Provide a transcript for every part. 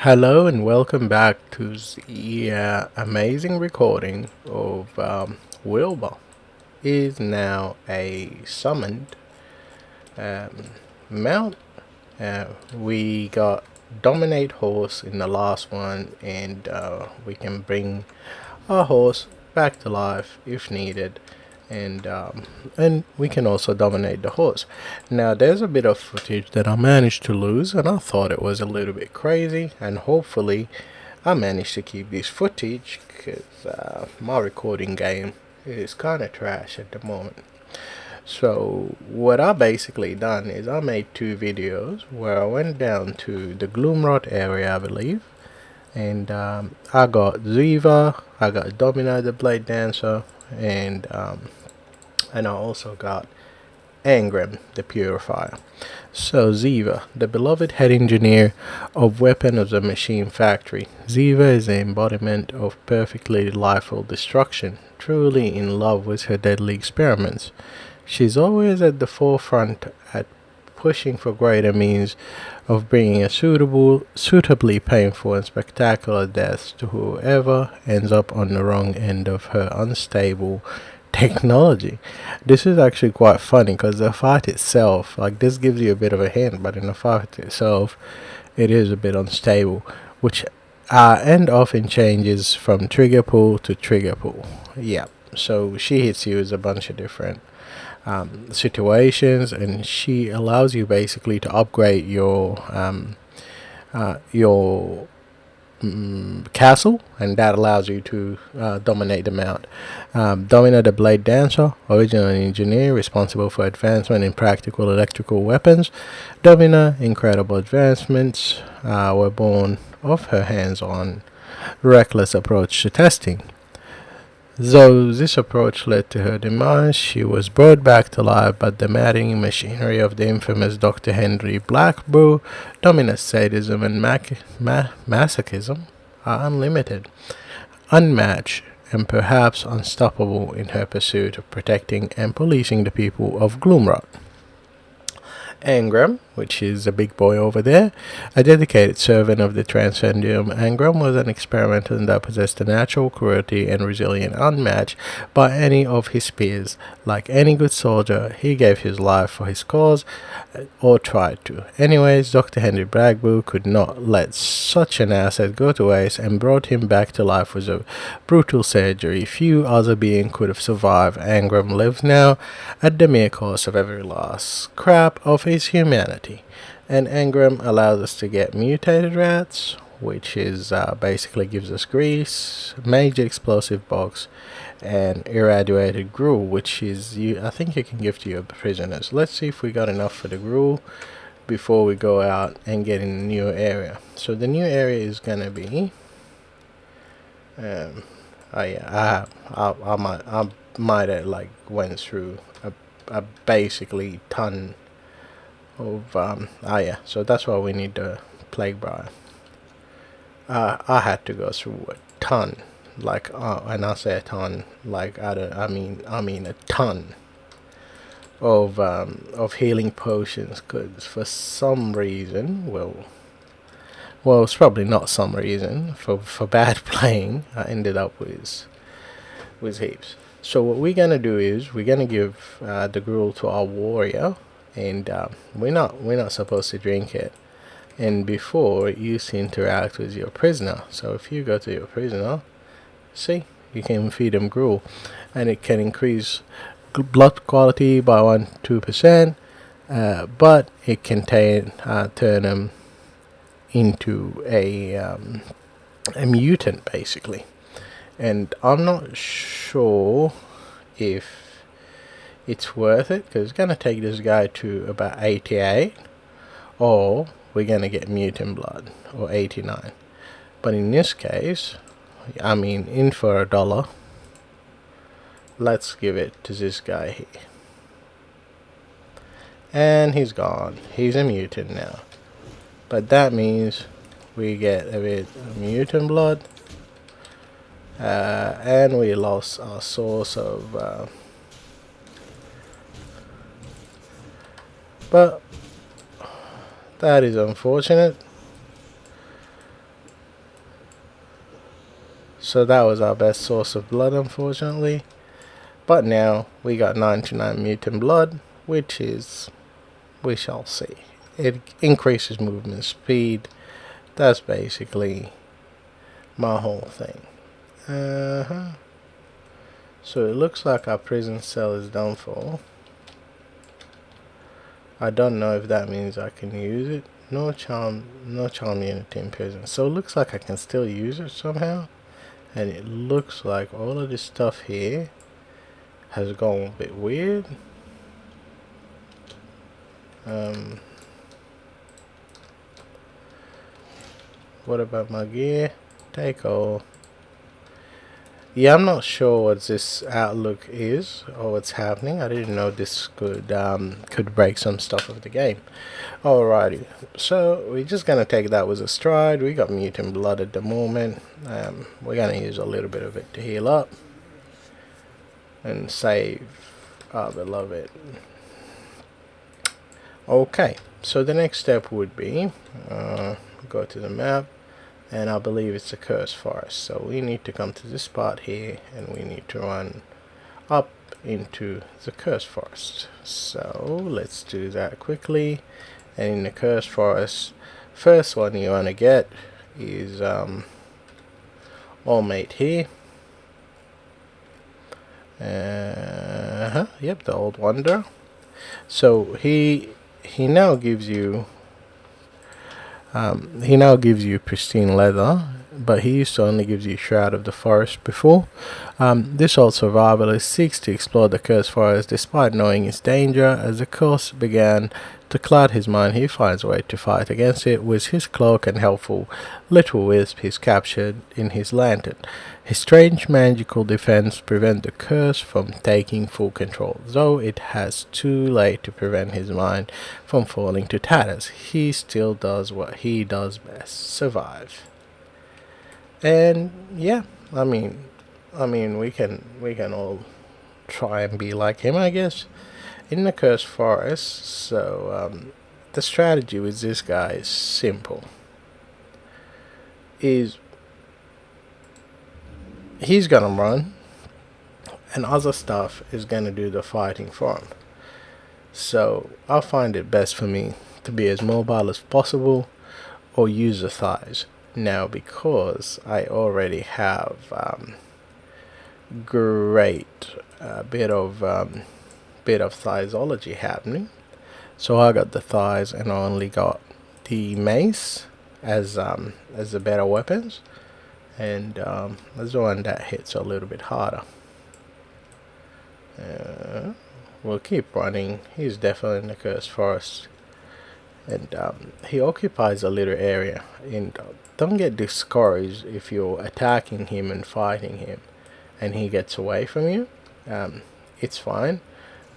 Hello and welcome back to the amazing recording of Wilbur is now a summoned um, mount. We got dominate horse in the last one, and we can bring our horse back to life if needed, and we can also dominate the horse. Now there's a bit of footage that I managed to lose, and I thought it was a little bit crazy, and hopefully I managed to keep this footage because my recording game is kind of trash at the moment. So what I basically done is I made two videos where I went down to the Gloomrot area, I believe, and I got Ziva, I got Domino the Blade Dancer, and I also got Angram the Purifier. So Ziva, the beloved head engineer of Weapon of the Machine Factory. Ziva is the embodiment of perfectly lethal destruction, truly in love with her deadly experiments. She's always at the forefront at pushing for greater means of bringing a suitably painful and spectacular death to whoever ends up on the wrong end of her unstable technology. This is actually quite funny because the fight itself, like this gives you a bit of a hint, but in the fight itself, it is a bit unstable, which and often changes from trigger pull to trigger pull. Yeah, so she hits you with a bunch of different situations, and she allows you basically to upgrade your castle, and that allows you to dominate the mount. Domina the Blade Dancer, original engineer responsible for advancement in practical electrical weapons. Domina, incredible advancements were born of her hands-on, reckless approach to testing. Though this approach led to her demise, she was brought back to life by the maddening machinery of the infamous Dr. Henry Blackbrew. Dominus sadism and masochism are unlimited, unmatched, and perhaps unstoppable in her pursuit of protecting and policing the people of Gloomrot. Angram, which is a big boy over there, a dedicated servant of the Transcendium. Angram was an experimenter that possessed a natural cruelty and resilience unmatched by any of his peers. Like any good soldier, he gave his life for his cause, or tried to. Anyways, Dr. Henry Bragbu could not let such an asset go to waste and brought him back to life with a brutal surgery. Few other being could have survived. Angram lives now at the mere cost of every last scrap of his humanity. And Angram allows us to get mutated rats, which is basically gives us grease, major explosive box, and irradiated gruel, which is I think you can give to your prisoners. Let's see if we got enough for the gruel before we go out and get in the new area. So the new area is gonna be oh yeah, I might have like went through a basically ton of yeah, so that's why we need the plague briar. I had to go through a ton, like and I say a ton, like I mean a ton of healing potions, because for some reason, well, it's probably not some reason, for bad playing, I ended up with heaps. So what we're gonna do is we're gonna give the gruel to our warrior, and we're not supposed to drink it. And before, it used to interact with your prisoner. So if you go to your prisoner, see, you can feed him gruel, and it can increase blood quality by 2%, but it can turn him into a mutant basically. And I'm not sure if it's worth it, because it's gonna take this guy to about 88, or we're gonna get mutant blood, or 89. But in this case, I mean, in for $1, let's give it to this guy here. And he's gone. He's a mutant now. But that means we get a bit of mutant blood, and we lost our source of but that is unfortunate. So that was our best source of blood, unfortunately. But now we got 99 mutant blood, which is, we shall see. It increases movement speed. That's basically my whole thing. So it looks like our prison cell is done for. I don't know if that means I can use it. No charm unity in prison. So it looks like I can still use it somehow. And it looks like all of this stuff here has gone a bit weird. What about my gear? Take all. Yeah, I'm not sure what this outlook is or what's happening. I didn't know this could break some stuff of the game. Alrighty, so we're just gonna take that with a stride. We got mutant blood at the moment. We're gonna use a little bit of it to heal up and save our beloved. Okay, so the next step would be go to the map, and I believe it's a cursed forest. So we need to come to this spot here, and we need to run up into the cursed forest. So let's do that quickly. And in the cursed forest, first one you want to get is all mate here. Yep, the old Wanderer. So he now gives you pristine leather, but he used to only give you Shroud of the Forest before. This old survivalist seeks to explore the cursed forest despite knowing its danger. As the curse began to cloud his mind, he finds a way to fight against it with his cloak and helpful little wisp he's captured in his lantern. His strange magical defense prevents the curse from taking full control, though it has too late to prevent his mind from falling to tatters. He still does what he does best: survive. And yeah, I mean we can all try and be like him, I guess, in the cursed forest. So the strategy with this guy is simple. He's gonna run, and other stuff is gonna do the fighting for him. So I find it best for me to be as mobile as possible, or use the thighs. Now, because I already have great bit of thighsology happening, so I got the thighs, and I only got the mace as the better weapons, and as the one that hits a little bit harder. We'll keep running. He's definitely in the cursed forest, and he occupies a little area. And don't get discouraged if you're attacking him and fighting him and he gets away from you. It's fine.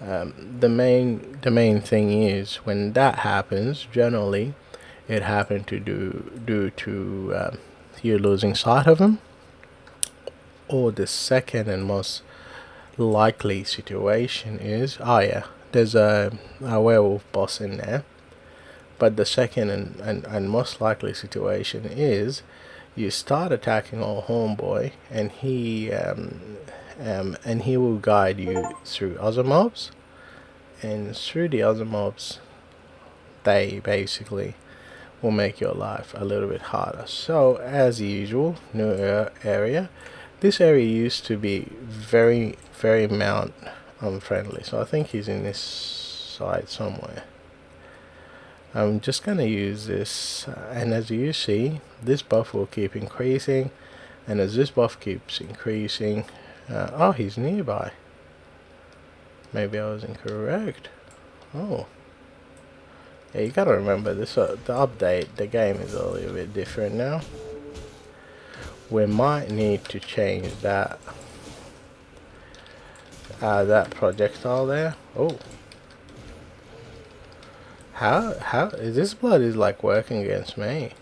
The main thing is, when that happens, generally it happened to due to you losing sight of him, or the second and most likely situation is, there's a werewolf boss in there. But the second and most likely situation is, you start attacking old homeboy, and he will guide you through other mobs, and through the other mobs, they basically will make your life a little bit harder. So as usual, new area. This area used to be very mount unfriendly, so I think he's in this side somewhere. I'm just gonna use this, and as you see, this buff will keep increasing, and as this buff keeps increasing, oh, he's nearby. Maybe I was incorrect. Oh, yeah, you gotta remember this. The update, the game is a little bit different now. We might need to change that projectile there. Oh. How is this blood is like working against me?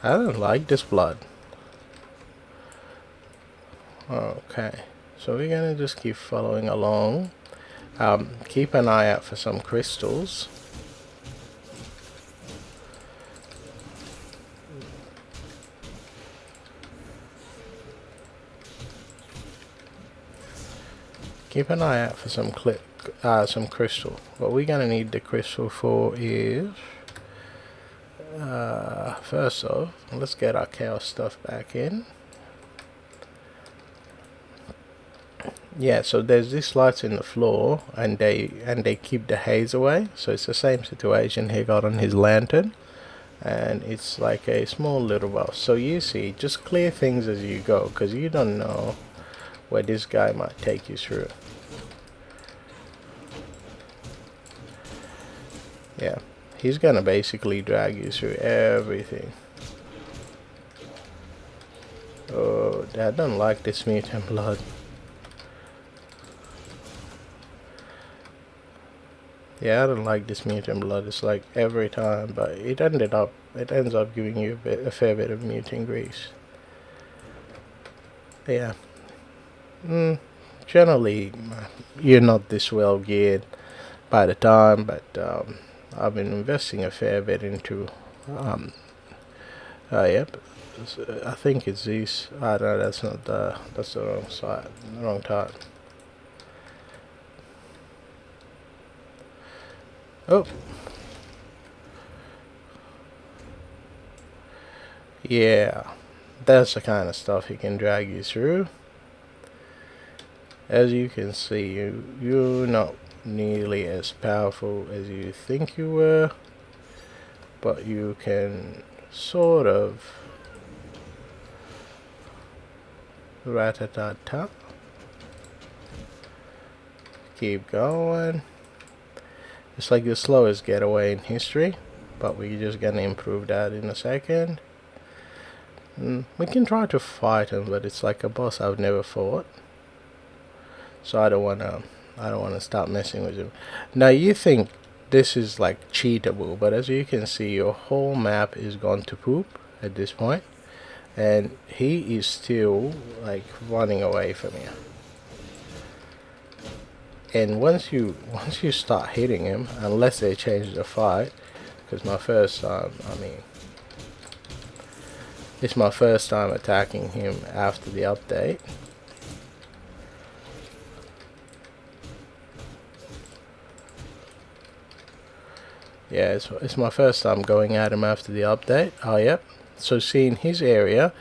I don't like this blood. Okay, so we're gonna just keep following along. Keep an eye out for some crystals. keep an eye out for some crystal. What we're gonna need the crystal for is first off, let's get our chaos stuff back in. Yeah, so there's these lights in the floor, and they keep the haze away. So it's the same situation he got on his lantern, and it's like a small little buff. So you see, just clear things as you go, because you don't know where this guy might take you through. Yeah, he's gonna basically drag you through everything. Oh, I don't like this mutant blood. Yeah, I don't like this mutant blood. It's like every time, but it ends up giving you a fair bit of mutant grease. Yeah. Generally, you're not this well geared by the time, but I've been investing a fair bit into. Yep. I think it's these. I don't know. That's not the. That's the wrong side. The wrong time. Oh. Yeah. That's the kind of stuff he can drag you through. As you can see, you're not nearly as powerful as you think you were, but you can sort of rat-a-tat-tat. Keep going. It's like the slowest getaway in history, but we're just gonna improve that in a second. We can try to fight him, but it's like a boss I've never fought, so I don't wanna start messing with him. Now you think this is like cheatable, but as you can see, your whole map is gone to poop at this point, and he is still like running away from you. And once you start hitting him, unless they change the fight, because my first time, it's my first time attacking him after the update. Yeah, it's my first time going at him after the update. Oh, yep. So see, in his area,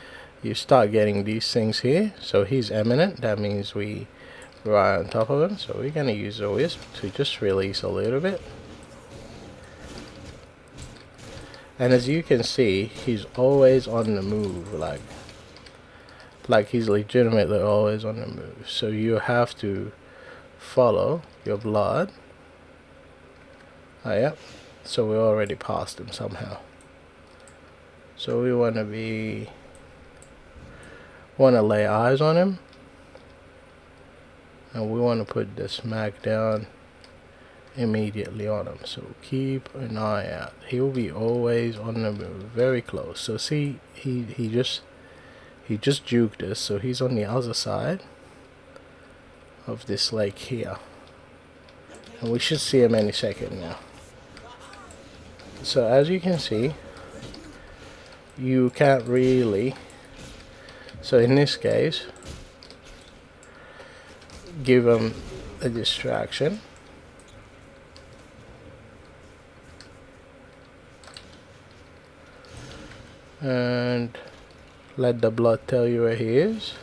you start getting these things here. So he's eminent. That means we are on top of him. So we're going to use the wisp to just release a little bit. And as you can see, he's always on the move. Like he's legitimately always on the move. So you have to follow your blood. Oh, yep. So we already passed him somehow. So we want to lay eyes on him, and we want to put the smack down immediately on him. So keep an eye out. He will be always on the move, very close. So see, he just juked us. So he's on the other side of this lake here, and we should see him any second now. So as you can see, you can't really, so in this case, give him a distraction. And let the blood tell you where he is.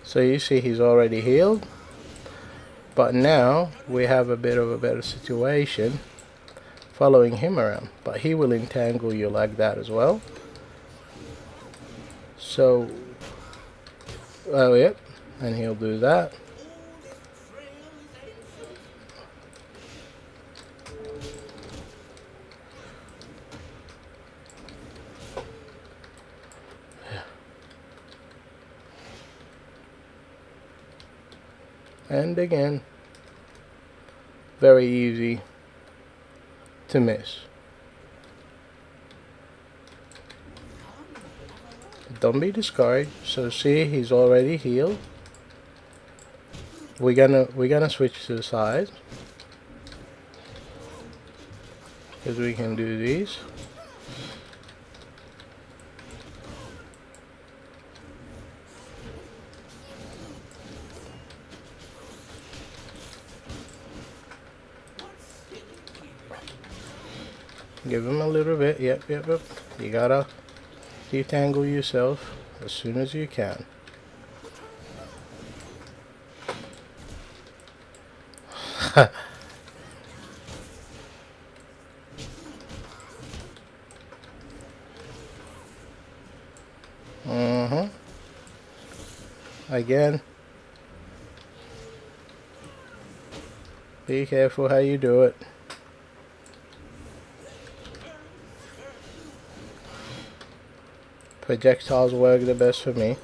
So you see he's already healed, but now we have a bit of a better situation following him around, but he will entangle you like that as well. So, oh yep, and he'll do that. And again. very easy to miss. Don't be discouraged. So see, he's already healed. We're gonna switch to the side because we can do these. Give him a little bit. Yep. You gotta detangle yourself as soon as you can. Again, be careful how you do it. Projectiles work the best for me.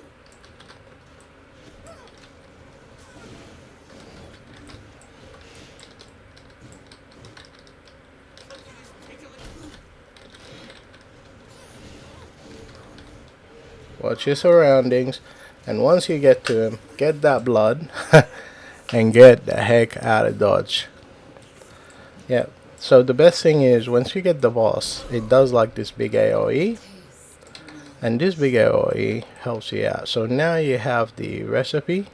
Watch your surroundings, and once you get to him, get that blood and get the heck out of dodge. Yeah, so the best thing is once you get the boss, it does like this big AoE, and this big AoE helps you out. So now you have the recipe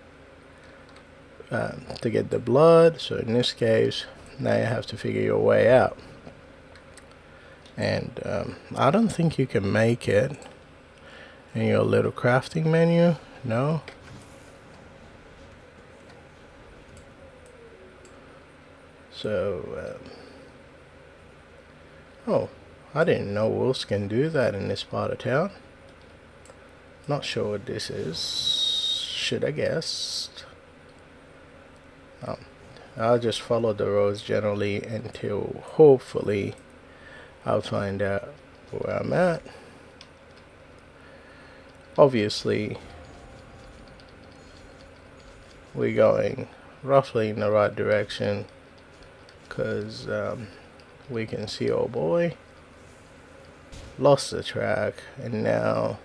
to get the blood. So in this case, now you have to figure your way out. And I don't think you can make it in your little crafting menu. No. So oh, I didn't know wolves can do that in this part of town. Not sure what this is. Should have guessed. I'll just follow the roads generally until hopefully I'll find out where I'm at. Obviously, we're going roughly in the right direction because we can see, oh boy, lost the track, and now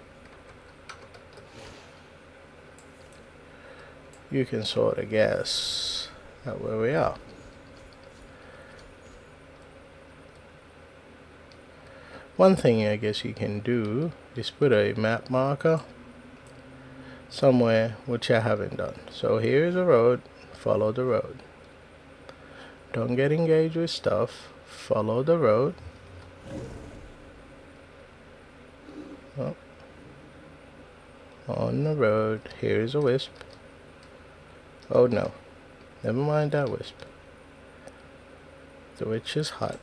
you can sort of guess at where we are. One thing I guess you can do is put a map marker somewhere, which I haven't done. So here's a road, follow the road. Don't get engaged with stuff, follow the road. Oh. On the road, here's a wisp. Oh no, never mind that wisp. The witch is hot.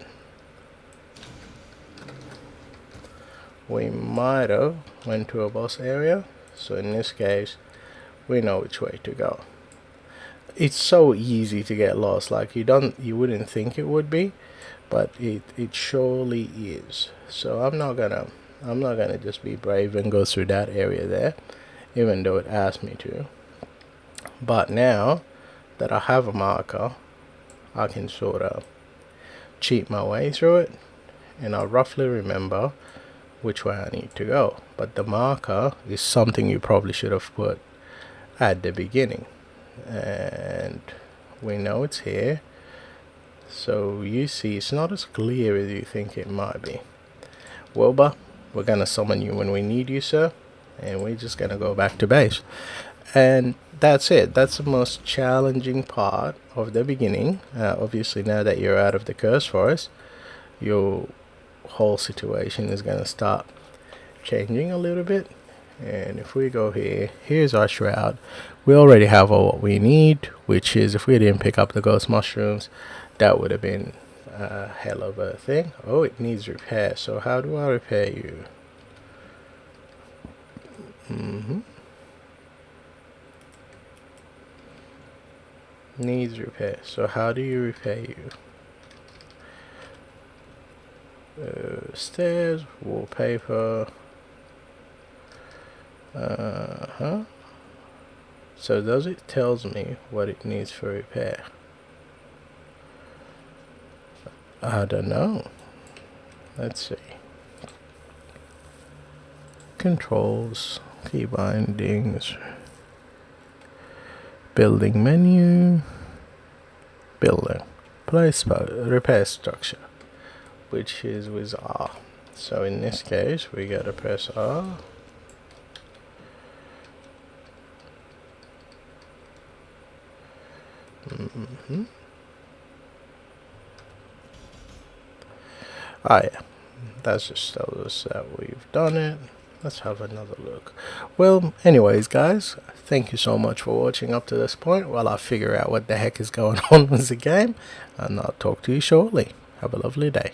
We might have went to a boss area, so in this case we know which way to go. It's so easy to get lost, like you wouldn't think it would be, but it surely is. So I'm not gonna just be brave and go through that area there, even though it asked me to. But now that I have a marker, I can sort of cheat my way through it, and I'll roughly remember which way I need to go. But the marker is something you probably should have put at the beginning, and we know it's here. So you see, it's not as clear as you think it might be. Wilbur, we're gonna summon you when we need you, sir, and we're just gonna go back to base. And that's it. That's the most challenging part of the beginning. Obviously, now that you're out of the curse forest, your whole situation is gonna start changing a little bit. And if we go here, here's our shroud. We already have all what we need, which is, if we didn't pick up the ghost mushrooms, that would have been a hell of a thing. Oh, it needs repair. So how do I repair you? Needs repair. So how do you repair you? Stairs, wallpaper. So does it tells me what it needs for repair? I don't know. Let's see. Controls, key bindings, building menu, building, repair structure, which is with R. So in this case, we gotta press R. Oh yeah, that just tells us that we've done it. Let's have another look. Well, anyways, guys, thank you so much for watching up to this point while I figure out what the heck is going on with the game, and I'll talk to you shortly. Have a lovely day.